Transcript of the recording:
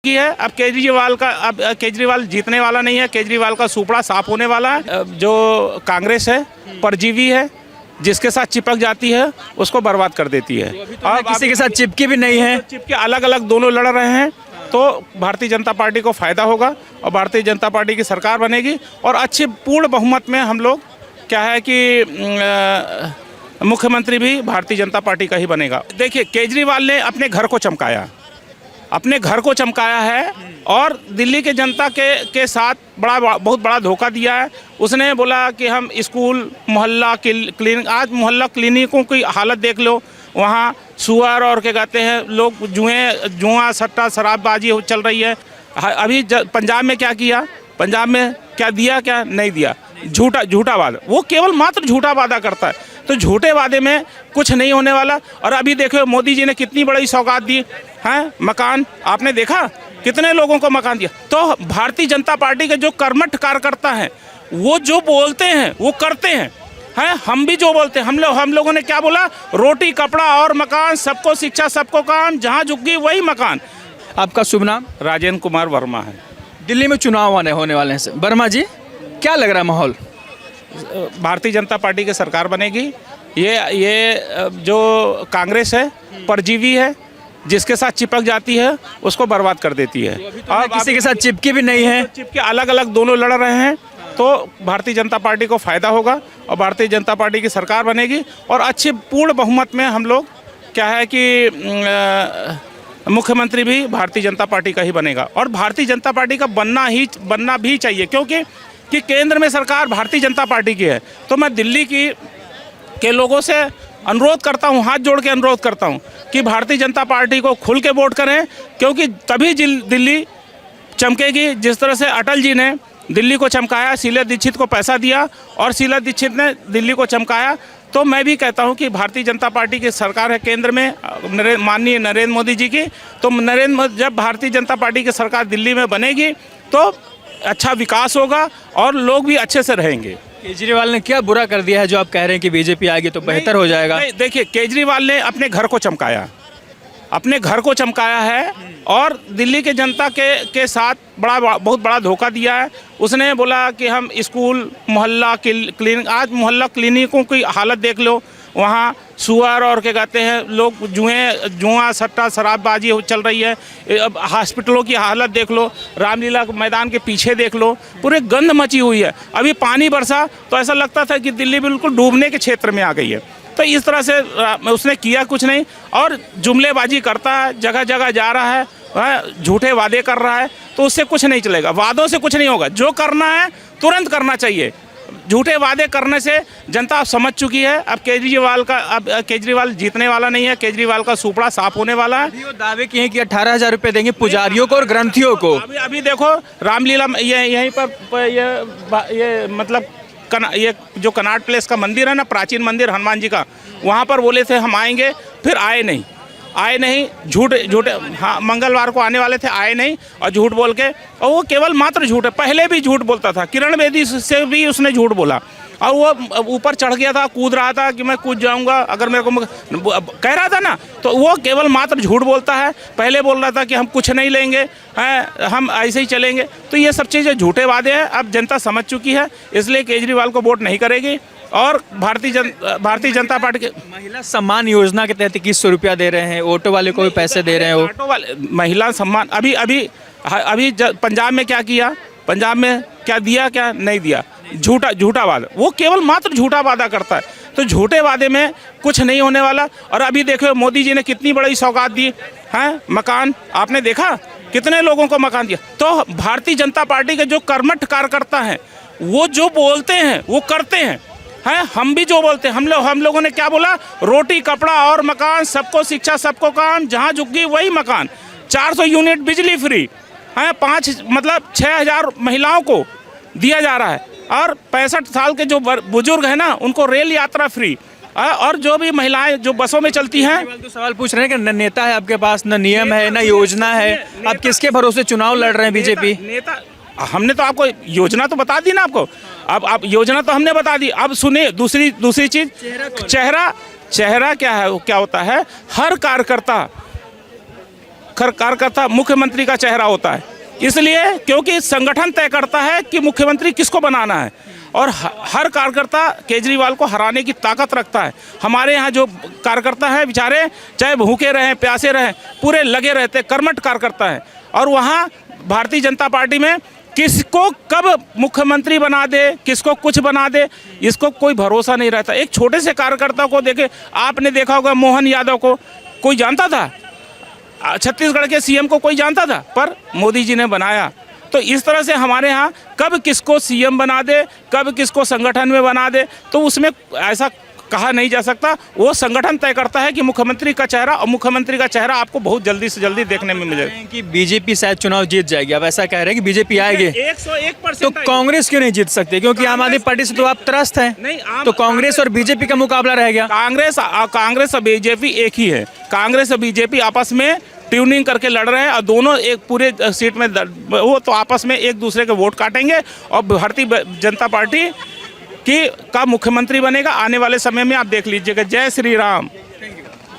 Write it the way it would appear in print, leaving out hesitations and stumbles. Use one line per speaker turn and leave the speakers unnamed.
की है। अब केजरीवाल जीतने वाला नहीं है। केजरीवाल का सुपड़ा साफ होने वाला है। जो कांग्रेस है परजीवी है, जिसके साथ चिपक जाती है उसको बर्बाद कर देती है।
और किसी के साथ चिपकी भी नहीं है।
चिपके अलग अलग दोनों लड़ रहे हैं, तो भारतीय जनता पार्टी को फायदा होगा और भारतीय जनता पार्टी की सरकार बनेगी और अच्छे पूर्ण बहुमत में हम लोग क्या है कि मुख्यमंत्री भी भारतीय जनता पार्टी का ही बनेगा। देखिए, केजरीवाल ने अपने घर को चमकाया है और दिल्ली के जनता के साथ बहुत बड़ा धोखा दिया है। उसने बोला कि हम स्कूल मोहल्ला क्लिनिक, आज मोहल्ला क्लिनिकों की हालत देख लो, वहाँ सुअर और क्या कहते हैं लोग जुआ सट्टा शराबबाजी चल रही है। अभी पंजाब में क्या किया, पंजाब में क्या दिया, क्या नहीं दिया, झूठा वादा। वो केवल मात्र झूठा वादा करता है, तो झूठे वादे में कुछ नहीं होने वाला। और अभी देखो मोदी जी ने कितनी बड़ी सौगात दी है, मकान आपने देखा कितने लोगों को मकान दिया। तो भारतीय जनता पार्टी के जो कर्मठ कार्यकर्ता हैं वो जो बोलते हैं वो करते हैं। हम भी जो बोलते हैं, हम लोगों ने क्या बोला, रोटी कपड़ा और मकान, सबको शिक्षा सबको काम, जहाँ झुकी वही मकान।
आपका शुभ नाम?
राजेंद्र कुमार वर्मा है।
दिल्ली में चुनाव होने वाले हैं वर्मा जी, क्या लग रहा है माहौल?
भारतीय जनता पार्टी की सरकार बनेगी। ये जो कांग्रेस है परजीवी है, जिसके साथ चिपक जाती है उसको बर्बाद कर देती है।
और किसी के साथ चिपकी भी नहीं है।
चिपके अलग अलग दोनों लड़ रहे हैं, तो भारतीय जनता पार्टी को फायदा होगा और भारतीय जनता पार्टी की सरकार बनेगी और अच्छे पूर्ण बहुमत में हम लोग क्या है कि मुख्यमंत्री भी भारतीय जनता पार्टी का ही बनेगा। और भारतीय जनता पार्टी का बनना भी चाहिए, क्योंकि केंद्र में सरकार भारतीय जनता पार्टी की है। तो मैं दिल्ली के लोगों से अनुरोध करता हूं, हाथ जोड़ के अनुरोध करता हूं कि भारतीय जनता पार्टी को खुल के वोट करें, क्योंकि तभी दिल्ली चमकेगी। जिस तरह से अटल जी ने दिल्ली को चमकाया, शीला दीक्षित को पैसा दिया और शीला दीक्षित ने दिल्ली को चमकाया, तो मैं भी कहता हूं कि भारतीय जनता पार्टी की सरकार है केंद्र में, माननीय नरेंद्र मोदी जी की। तो जब भारतीय जनता पार्टी की सरकार दिल्ली में बनेगी तो अच्छा विकास होगा और लोग भी अच्छे से रहेंगे।
केजरीवाल ने क्या बुरा कर दिया है जो आप कह रहे हैं कि बीजेपी आएगी तो बेहतर हो जाएगा?
देखिए, केजरीवाल ने अपने घर को चमकाया है और दिल्ली के जनता के साथ बहुत बड़ा धोखा दिया है। उसने बोला कि हम स्कूल मोहल्ला क्लिनिक, आज मोहल्ला क्लिनिकों की हालत देख लो, वहाँ सुअर और क्या कहते हैं लोग जुआ सट्टा शराबबाजी चल रही है। अब हॉस्पिटलों की हालत देख लो, रामलीला मैदान के पीछे देख लो, पूरे गंद मची हुई है। अभी पानी बरसा तो ऐसा लगता था कि दिल्ली बिल्कुल डूबने के क्षेत्र में आ गई है। तो इस तरह से उसने किया कुछ नहीं और जुमलेबाजी करता है, जगह जगह जा रहा है, झूठे वादे कर रहा है, तो उससे कुछ नहीं चलेगा। वादों से कुछ नहीं होगा, जो करना है तुरंत करना चाहिए। झूठे वादे करने से जनता अब समझ चुकी है। अब केजरीवाल जीतने वाला नहीं है। केजरीवाल का सुपड़ा साफ होने वाला है।
अभी वो दावे किए हैं कि 18,000 रुपये देंगे पुजारियों को और ग्रंथियों को।
अभी देखो रामलीला यहीं पर ये मतलब ये जो कनाट प्लेस का मंदिर है ना, प्राचीन मंदिर हनुमान जी का, वहाँ पर बोले थे हम आएंगे, फिर आए नहीं, झूठे। हाँ, मंगलवार को आने वाले थे, आए नहीं और झूठ बोल के, और वो केवल मात्र झूठ है। पहले भी झूठ बोलता था, किरण बेदी से भी उसने झूठ बोला और वो ऊपर चढ़ गया था, कूद रहा था कि मैं कूद जाऊंगा अगर मेरे को कह रहा था ना। तो वो केवल मात्र झूठ बोलता है। पहले बोल रहा था कि हम कुछ नहीं लेंगे, हम ऐसे ही चलेंगे। तो ये सब चीज़ें झूठे वादे हैं। अब जनता समझ चुकी है, इसलिए केजरीवाल को वोट नहीं करेगी। और भारतीय जनता पार्टी के
महिला सम्मान योजना के तहत 2100 रुपया दे रहे हैं, ऑटो वाले को भी पैसे दे रहे हैं।
ऑटो वाले महिला सम्मान अभी पंजाब में क्या किया, पंजाब में क्या दिया, क्या नहीं दिया, झूठा वादा। वो केवल मात्र झूठा वादा करता है, तो झूठे वादे में कुछ नहीं होने वाला। और अभी देखो मोदी जी ने कितनी बड़ी सौगात दी है, मकान आपने देखा कितने लोगों को मकान दिया। तो भारतीय जनता पार्टी के जो कर्मठ कार्यकर्ता हैं वो जो बोलते हैं वो करते हैं। हम भी जो बोलते हैं, हम लोगों ने क्या बोला, रोटी कपड़ा और मकान, सबको शिक्षा सबको काम, जहाँ झुकी वही मकान। 400 यूनिट बिजली फ्री है, 6,000 महिलाओं को दिया जा रहा है। और 65 साल के जो बुजुर्ग हैं ना, उनको रेल यात्रा फ्री। और जो भी महिलाएं जो बसों में चलती हैं।
तो सवाल पूछ रहे हैं कि न नेता है आपके पास, न नियम है, न योजना है, आप किसके भरोसे चुनाव लड़ रहे हैं? बीजेपी
नेता हमने तो आपको योजना तो बता दी ना आपको। अब आप योजना तो हमने बता दी। अब सुनिए दूसरी चीज, चेहरा क्या है, क्या होता है। हर कार्यकर्ता कार्यकर्ता मुख्यमंत्री का चेहरा होता है, इसलिए क्योंकि संगठन तय करता है कि मुख्यमंत्री किसको बनाना है और हर कार्यकर्ता केजरीवाल को हराने की ताकत रखता है। हमारे यहाँ जो कार्यकर्ता हैं बेचारे चाहे भूखे रहें प्यासे रहें पूरे लगे रहते, कर्मठ कार्यकर्ता हैं। और वहाँ भारतीय जनता पार्टी में किसको कब मुख्यमंत्री बना दे, किसको कुछ बना दे, इसको कोई भरोसा नहीं रहता। एक छोटे से कार्यकर्ता को देखे, आपने देखा होगा मोहन यादव को कोई जानता था? छत्तीसगढ़ के सीएम को कोई जानता था? पर मोदी जी ने बनाया। तो इस तरह से हमारे यहाँ कब किसको सीएम बना दे, कब किसको संगठन में बना दे, तो उसमें ऐसा कहा नहीं जा सकता। वो संगठन तय करता है कि मुख्यमंत्री का चेहरा, और मुख्यमंत्री का चेहरा आपको बहुत जल्दी से जल्दी देखने में मिलेगा।
कि बीजेपी शायद चुनाव जीत जाएगी, अब ऐसा कह रहे हैं कि बीजेपी आएगी।
101%
तो कांग्रेस क्यों नहीं जीत सकते? क्योंकि आम आदमी पार्टी से तो आप त्रस्त हैं।
नहीं,
तो कांग्रेस और बीजेपी का मुकाबला रह गया।
कांग्रेस और बीजेपी एक ही है। कांग्रेस और बीजेपी आपस में ट्यूनिंग करके लड़ रहे हैं और दोनों एक पूरे सीट में वो तो आपस में एक दूसरे के वोट काटेंगे और भारतीय जनता पार्टी का मुख्यमंत्री बनेगा। आने वाले समय में आप देख लीजिएगा। जय श्री राम।